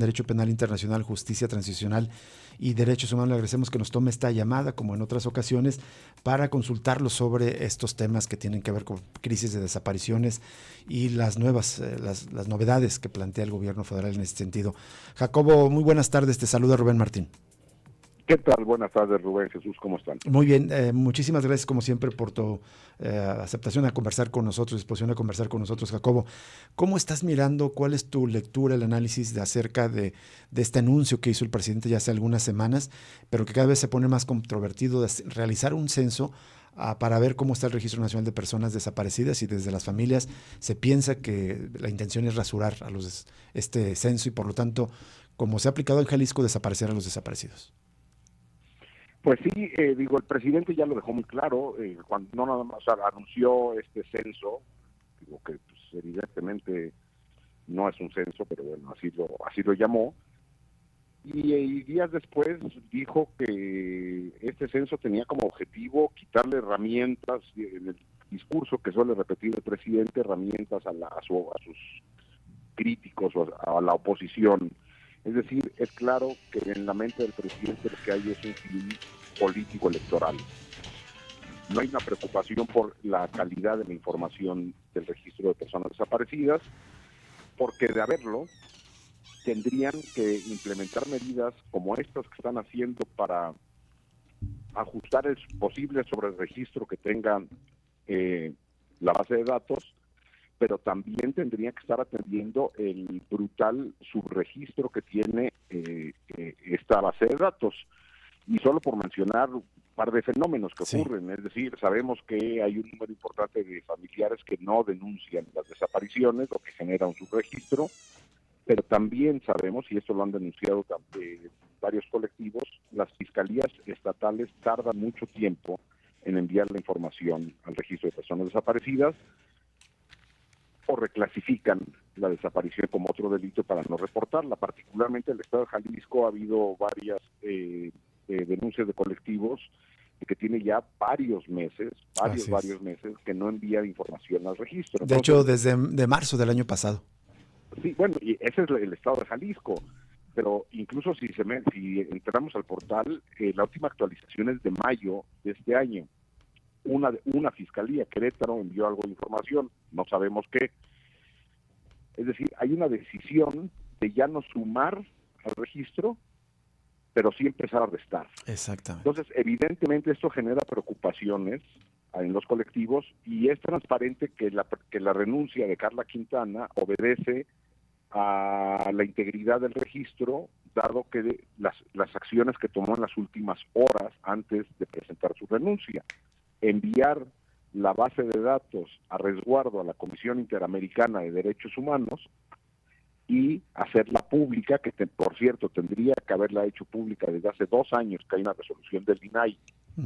Derecho Penal Internacional, Justicia Transicional y Derechos Humanos. Le agradecemos que nos tome esta llamada, como en otras ocasiones, para consultarlo sobre estos temas que tienen que ver con crisis de desapariciones y las nuevas, las novedades que plantea el gobierno federal en este sentido. Jacobo, muy buenas tardes, te saluda Rubén Martín. ¿Qué tal? Buenas tardes, Rubén, Jesús, ¿cómo están? Muy bien, muchísimas gracias como siempre por tu aceptación a conversar con nosotros, disposición a conversar con nosotros, Jacobo. ¿Cómo estás mirando, cuál es tu lectura, el análisis acerca de este anuncio que hizo el presidente ya hace algunas semanas, pero que cada vez se pone más controvertido, de realizar un censo para ver cómo está el Registro Nacional de Personas Desaparecidas, y desde las familias se piensa que la intención es rasurar a este censo y por lo tanto, como se ha aplicado en Jalisco, desaparecer a los desaparecidos? Pues sí, el presidente ya lo dejó muy claro, cuando no nada más anunció este censo, digo que pues, evidentemente no es un censo, pero bueno, así lo llamó, y días después dijo que este censo tenía como objetivo quitarle herramientas, en el discurso que suele repetir el presidente, herramientas a sus críticos o a la oposición. Es decir, es claro que en la mente del presidente lo que hay es un fin político electoral. No hay una preocupación por la calidad de la información del registro de personas desaparecidas, porque de haberlo, tendrían que implementar medidas como estas que están haciendo para ajustar el posible sobre el registro que tenga la base de datos, pero también tendría que estar atendiendo el brutal subregistro que tiene esta base de datos. Y solo por mencionar un par de fenómenos que ocurren, es decir, sabemos que hay un número importante de familiares que no denuncian las desapariciones, lo que genera un subregistro, pero también sabemos, y esto lo han denunciado varios colectivos, las fiscalías estatales tardan mucho tiempo en enviar la información al registro de personas desaparecidas, o reclasifican la desaparición como otro delito para no reportarla. Particularmente en el estado de Jalisco ha habido varias denuncias de colectivos que tiene ya varios meses que no envían información al registro. De hecho, desde de marzo del año pasado. Sí, bueno, y ese es el estado de Jalisco, pero incluso si entramos al portal, la última actualización es de mayo de este año. Una fiscalía, Querétaro, envió algo de información, no sabemos qué. Es decir, hay una decisión de ya no sumar al registro, pero sí empezar a restar. Exactamente. Entonces, evidentemente esto genera preocupaciones en los colectivos, y es transparente que la renuncia de Carla Quintana obedece a la integridad del registro, dado que las acciones que tomó en las últimas horas antes de presentar su renuncia. Enviar la base de datos a resguardo a la Comisión Interamericana de Derechos Humanos y hacerla pública, que por cierto tendría que haberla hecho pública desde hace 2 años, que hay una resolución del INAI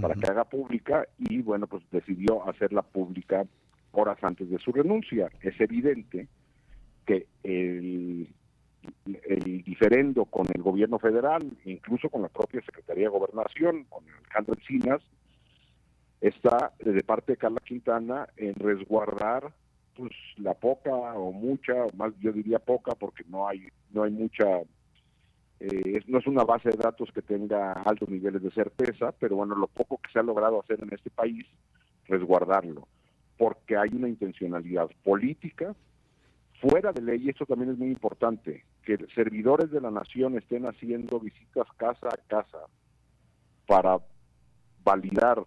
para que haga pública, y bueno, pues decidió hacerla pública horas antes de su renuncia. Es evidente que el diferendo con el gobierno federal, incluso con la propia Secretaría de Gobernación, con Alejandro Encinas, está de parte de Carla Quintana en resguardar pues la poca o mucha, más yo diría poca, porque no hay mucha, no es una base de datos que tenga altos niveles de certeza, pero bueno, lo poco que se ha logrado hacer en este país, resguardarlo, porque hay una intencionalidad política fuera de ley. Esto también es muy importante, que servidores de la nación estén haciendo visitas casa a casa para validar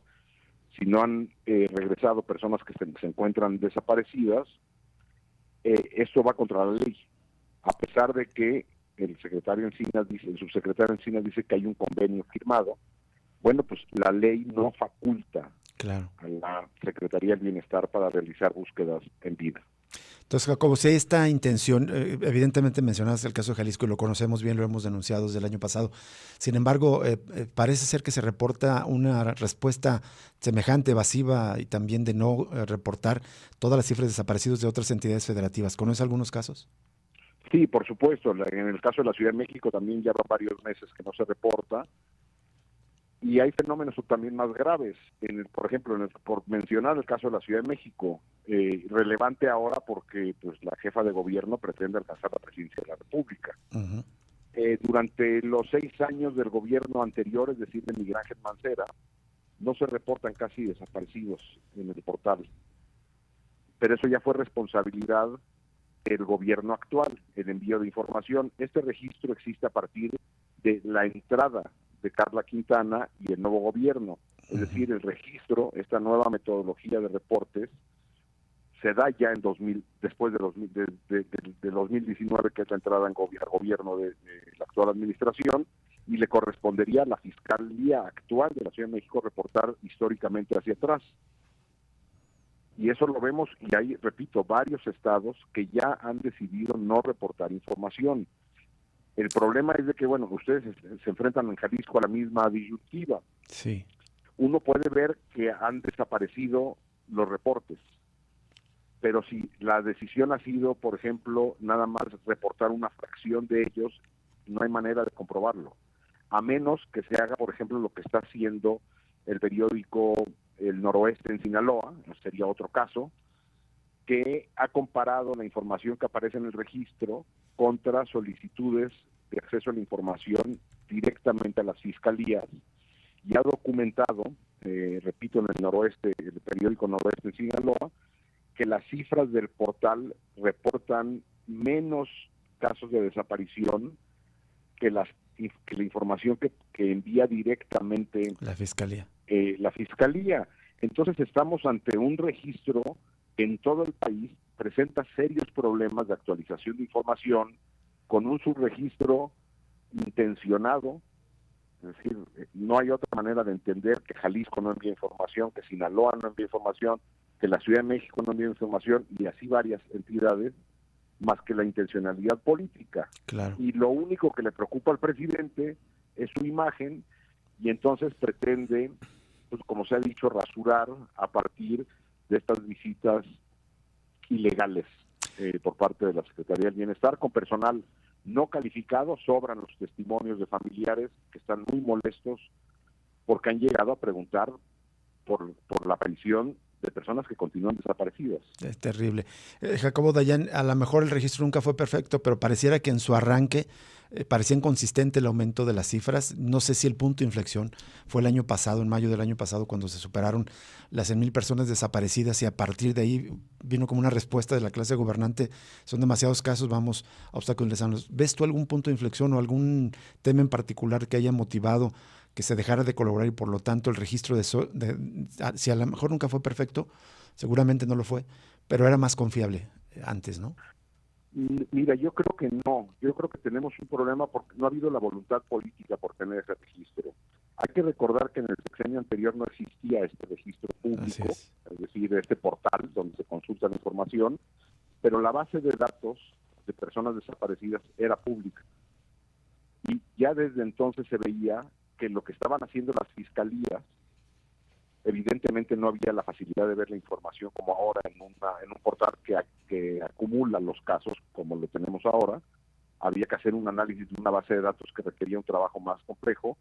si no han regresado personas que se encuentran desaparecidas. Esto va contra la ley, a pesar de que el subsecretario Encinas dice que hay un convenio firmado. Bueno, pues la ley no faculta a la Secretaría del Bienestar para realizar búsquedas en vida. Entonces, Jacobo, si hay esta intención, evidentemente mencionaste el caso de Jalisco y lo conocemos bien, lo hemos denunciado desde el año pasado. Sin embargo, parece ser que se reporta una respuesta semejante, evasiva, y también de no reportar todas las cifras de desaparecidos de otras entidades federativas. ¿Conoces algunos casos? Sí, por supuesto. En el caso de la Ciudad de México también ya van varios meses que no se reporta. Y hay fenómenos también más graves. Por ejemplo, por mencionar el caso de la Ciudad de México, relevante ahora porque pues la jefa de gobierno pretende alcanzar la presidencia de la República. durante los 6 años del gobierno anterior, es decir, de Miguel Ángel Mancera, no se reportan casi desaparecidos en el portal. Pero eso ya fue responsabilidad del gobierno actual, el envío de información. Este registro existe a partir de la entrada de Carla Quintana y el nuevo gobierno. Es decir, el registro, esta nueva metodología de reportes, se da ya en después de 2019, que es la entrada en gobierno de la actual administración, y le correspondería a la Fiscalía actual de la Ciudad de México reportar históricamente hacia atrás. Y eso lo vemos, y hay, repito, varios estados que ya han decidido no reportar información. El problema es de que, bueno, ustedes se enfrentan en Jalisco a la misma disyuntiva. Sí. Uno puede ver que han desaparecido los reportes, pero si la decisión ha sido, por ejemplo, nada más reportar una fracción de ellos, no hay manera de comprobarlo, a menos que se haga, por ejemplo, lo que está haciendo el periódico El Noroeste en Sinaloa, sería otro caso, que ha comparado la información que aparece en el registro contra solicitudes de acceso a la información directamente a las fiscalías, y ha documentado, repito, en el Noroeste, el periódico Noroeste en Sinaloa, que las cifras del portal reportan menos casos de desaparición que la información que envía directamente la Fiscalía. La Fiscalía. Entonces estamos ante un registro que en todo el país presenta serios problemas de actualización de información, con un subregistro intencionado. Es decir, no hay otra manera de entender que Jalisco no envía información, que Sinaloa no envía información, que la Ciudad de México no envía información, y así varias entidades, más que la intencionalidad política. Claro. Y lo único que le preocupa al presidente es su imagen, y entonces pretende, pues, como se ha dicho, rasurar a partir de estas visitas ilegales por parte de la Secretaría del Bienestar, con personal no calificado. Sobran los testimonios de familiares que están muy molestos porque han llegado a preguntar por la aparición de personas que continúan desaparecidas. Es terrible. Jacobo Dayan, a lo mejor el registro nunca fue perfecto, pero pareciera que en su arranque parecía inconsistente el aumento de las cifras. No sé si el punto de inflexión fue el año pasado, en mayo del año pasado, cuando se superaron las 100,000 personas desaparecidas, y a partir de ahí vino como una respuesta de la clase gobernante: son demasiados casos, vamos a obstaculizarlos. ¿Ves tú algún punto de inflexión o algún tema en particular que haya motivado que se dejara de colaborar, y por lo tanto el registro si a lo mejor nunca fue perfecto, seguramente no lo fue, pero era más confiable antes, ¿no? Mira, yo creo que no. Yo creo que tenemos un problema porque no ha habido la voluntad política por tener ese registro. Hay que recordar que en el sexenio anterior no existía este registro público, es decir, este portal donde se consulta la información, pero la base de datos de personas desaparecidas era pública. Y ya desde entonces se veía que lo que estaban haciendo las fiscalías, evidentemente no había la facilidad de ver la información como ahora en un portal que acumula los casos como lo tenemos ahora. Había que hacer un análisis de una base de datos que requería un trabajo más complejo,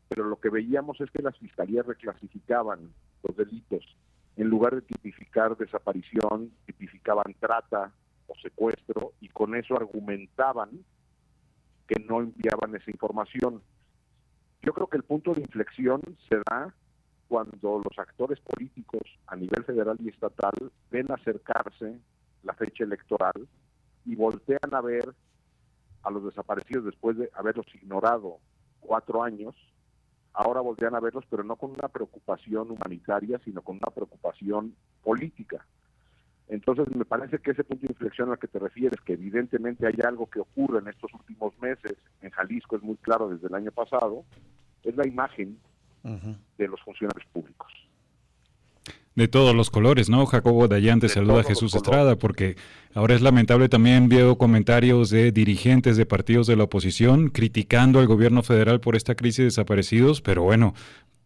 pero lo que veíamos es que las fiscalías reclasificaban los delitos. En lugar de tipificar desaparición, tipificaban trata o secuestro, y con eso argumentaban que no enviaban esa información. Yo creo que el punto de inflexión se da cuando los actores políticos a nivel federal y estatal ven acercarse la fecha electoral y voltean a ver a los desaparecidos después de haberlos ignorado 4 años. Ahora voltean a verlos, pero no con una preocupación humanitaria, sino con una preocupación política. Entonces me parece que ese punto de inflexión al que te refieres, que evidentemente hay algo que ocurre en estos últimos meses, en Jalisco es muy claro desde el año pasado, es la imagen de los funcionarios públicos. De todos los colores, ¿no? Jacobo Dayan, te saluda Jesús Estrada, porque ahora es lamentable, también veo comentarios de dirigentes de partidos de la oposición criticando al gobierno federal por esta crisis de desaparecidos, pero bueno,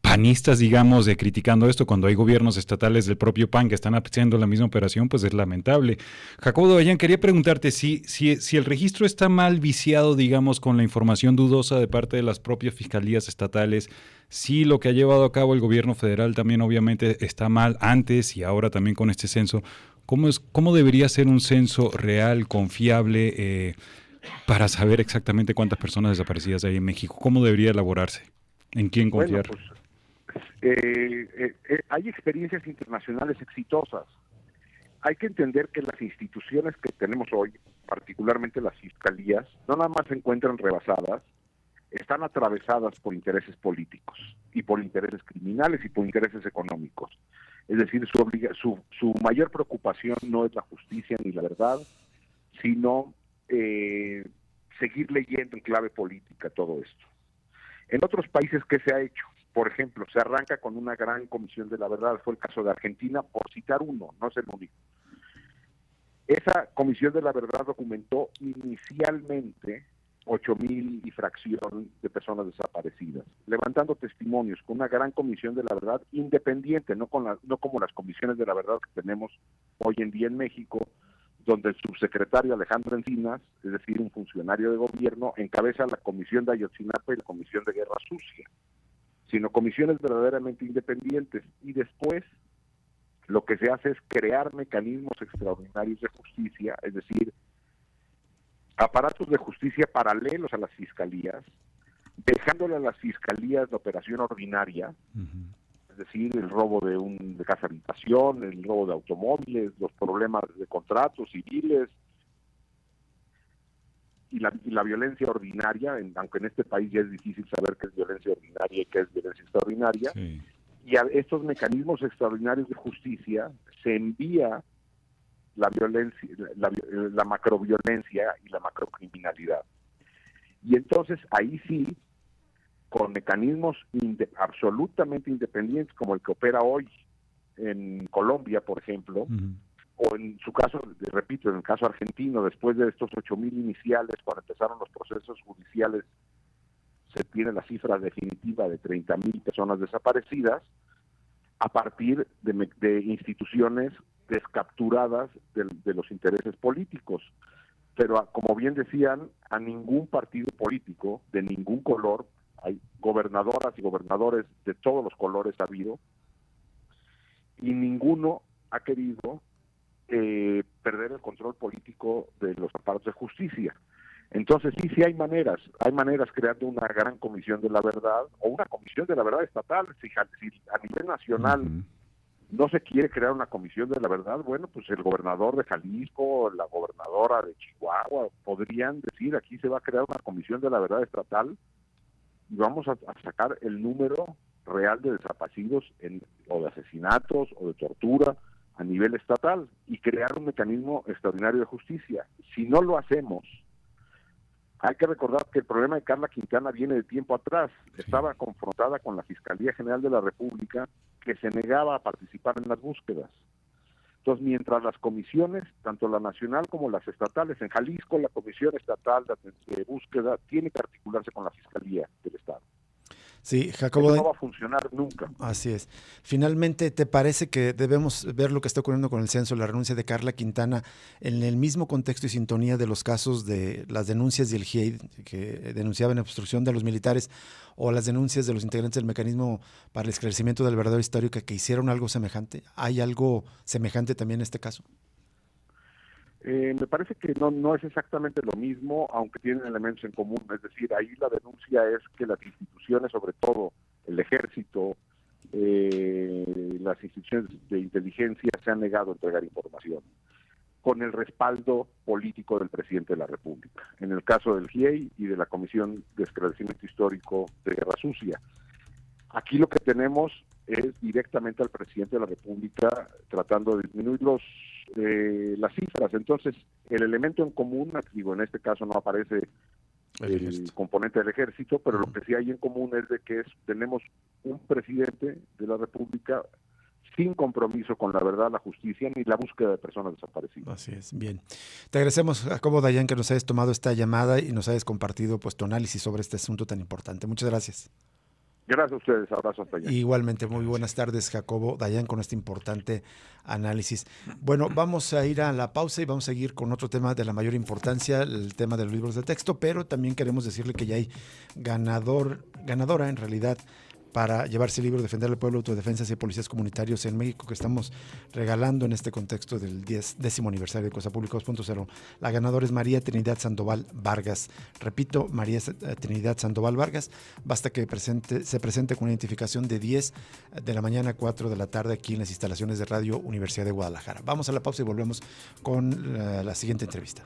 panistas, digamos, de criticando esto cuando hay gobiernos estatales del propio PAN que están haciendo la misma operación, pues es lamentable. Jacobo Dayan, quería preguntarte si el registro está mal viciado, digamos, con la información dudosa de parte de las propias fiscalías estatales, si lo que ha llevado a cabo el gobierno federal también obviamente está mal antes y ahora también con este censo. ¿Cómo debería ser un censo real, confiable, para saber exactamente cuántas personas desaparecidas hay en México? ¿Cómo debería elaborarse? ¿En quién confiar? Bueno, pues hay experiencias internacionales exitosas. Hay que entender que las instituciones que tenemos hoy, particularmente las fiscalías, no nada más se encuentran rebasadas, están atravesadas por intereses políticos y por intereses criminales y por intereses económicos. Es decir, su mayor preocupación no es la justicia ni la verdad, sino seguir leyendo en clave política todo esto. En otros países, ¿qué se ha hecho? Por ejemplo, se arranca con una gran comisión de la verdad, fue el caso de Argentina, por citar uno, no es el único. Esa comisión de la verdad documentó inicialmente 8,000 y fracción de personas desaparecidas, levantando testimonios con una gran comisión de la verdad independiente, no como las comisiones de la verdad que tenemos hoy en día en México, donde el subsecretario Alejandro Encinas, es decir, un funcionario de gobierno, encabeza la comisión de Ayotzinapa y la comisión de Guerra Sucia, sino comisiones verdaderamente independientes. Y después lo que se hace es crear mecanismos extraordinarios de justicia, es decir, aparatos de justicia paralelos a las fiscalías, dejándole a las fiscalías la operación ordinaria, es decir, el robo de casa habitación, el robo de automóviles, los problemas de contratos civiles y la violencia ordinaria, aunque en este país ya es difícil saber qué es violencia ordinaria y qué es violencia extraordinaria. Sí. Y a estos mecanismos extraordinarios de justicia se envía la violencia, la macroviolencia y la macrocriminalidad. Y entonces ahí sí, con mecanismos absolutamente independientes como el que opera hoy en Colombia, por ejemplo, o en su caso, repito, en el caso argentino, después de estos 8,000 iniciales, cuando empezaron los procesos judiciales, se tiene la cifra definitiva de 30,000 personas desaparecidas, a partir de instituciones descapturadas de los intereses políticos. Pero como bien decían, a ningún partido político, de ningún color, hay gobernadoras y gobernadores de todos los colores ha habido, y ninguno ha querido perder el control político de los aparatos de justicia. Entonces sí hay maneras creando una gran comisión de la verdad, o una comisión de la verdad estatal. Si a nivel nacional no se quiere crear una comisión de la verdad, bueno, pues el gobernador de Jalisco, la gobernadora de Chihuahua, podrían decir, aquí se va a crear una comisión de la verdad estatal y vamos a sacar el número real de desaparecidos o de asesinatos o de tortura a nivel estatal y crear un mecanismo extraordinario de justicia. Si no lo hacemos, hay que recordar que el problema de Carla Quintana viene de tiempo atrás. Sí. Estaba confrontada con la Fiscalía General de la República, que se negaba a participar en las búsquedas. Entonces, mientras las comisiones, tanto la nacional como las estatales, en Jalisco la Comisión Estatal de Búsqueda tiene que articularse con la Fiscalía del Estado. Sí, Jacobo. Eso no va a funcionar nunca. Así es. Finalmente, ¿te parece que debemos ver lo que está ocurriendo con el censo, la renuncia de Carla Quintana, en el mismo contexto y sintonía de los casos de las denuncias del GIEI que denunciaban obstrucción de los militares o las denuncias de los integrantes del mecanismo para el esclarecimiento del verdadero histórico que hicieron algo semejante? ¿Hay algo semejante también en este caso? Me parece que no es exactamente lo mismo, aunque tienen elementos en común. Es decir, ahí la denuncia es que las instituciones, sobre todo el ejército, las instituciones de inteligencia, se han negado a entregar información con el respaldo político del presidente de la República, en el caso del GIEI y de la Comisión de Esclarecimiento Histórico de Guerra Sucia. Aquí lo que tenemos es directamente al presidente de la República tratando de disminuir las cifras. Entonces, el elemento en común, digo, en este caso no aparece el componente del ejército, pero lo que sí hay en común es de que tenemos un presidente de la República sin compromiso con la verdad, la justicia ni la búsqueda de personas desaparecidas. Así es, bien. Te agradecemos, Jacobo Dayan, que nos hayas tomado esta llamada y nos hayas compartido pues tu análisis sobre este asunto tan importante. Muchas gracias. Gracias a ustedes, abrazo hasta allá. Igualmente, muy buenas tardes, Jacobo Dayan, con este importante análisis. Bueno, vamos a ir a la pausa y vamos a seguir con otro tema de la mayor importancia, el tema de los libros de texto, pero también queremos decirle que ya hay ganadora en realidad para llevarse el libro Defender al Pueblo, Autodefensas y Policías Comunitarios en México, que estamos regalando en este contexto del 10º aniversario de Cosa Pública 2.0. La ganadora es María Trinidad Sandoval Vargas. Repito, María Trinidad Sandoval Vargas. Basta que se presente con una identificación de 10 de la mañana a 4 de la tarde aquí en las instalaciones de Radio Universidad de Guadalajara. Vamos a la pausa y volvemos con la siguiente entrevista.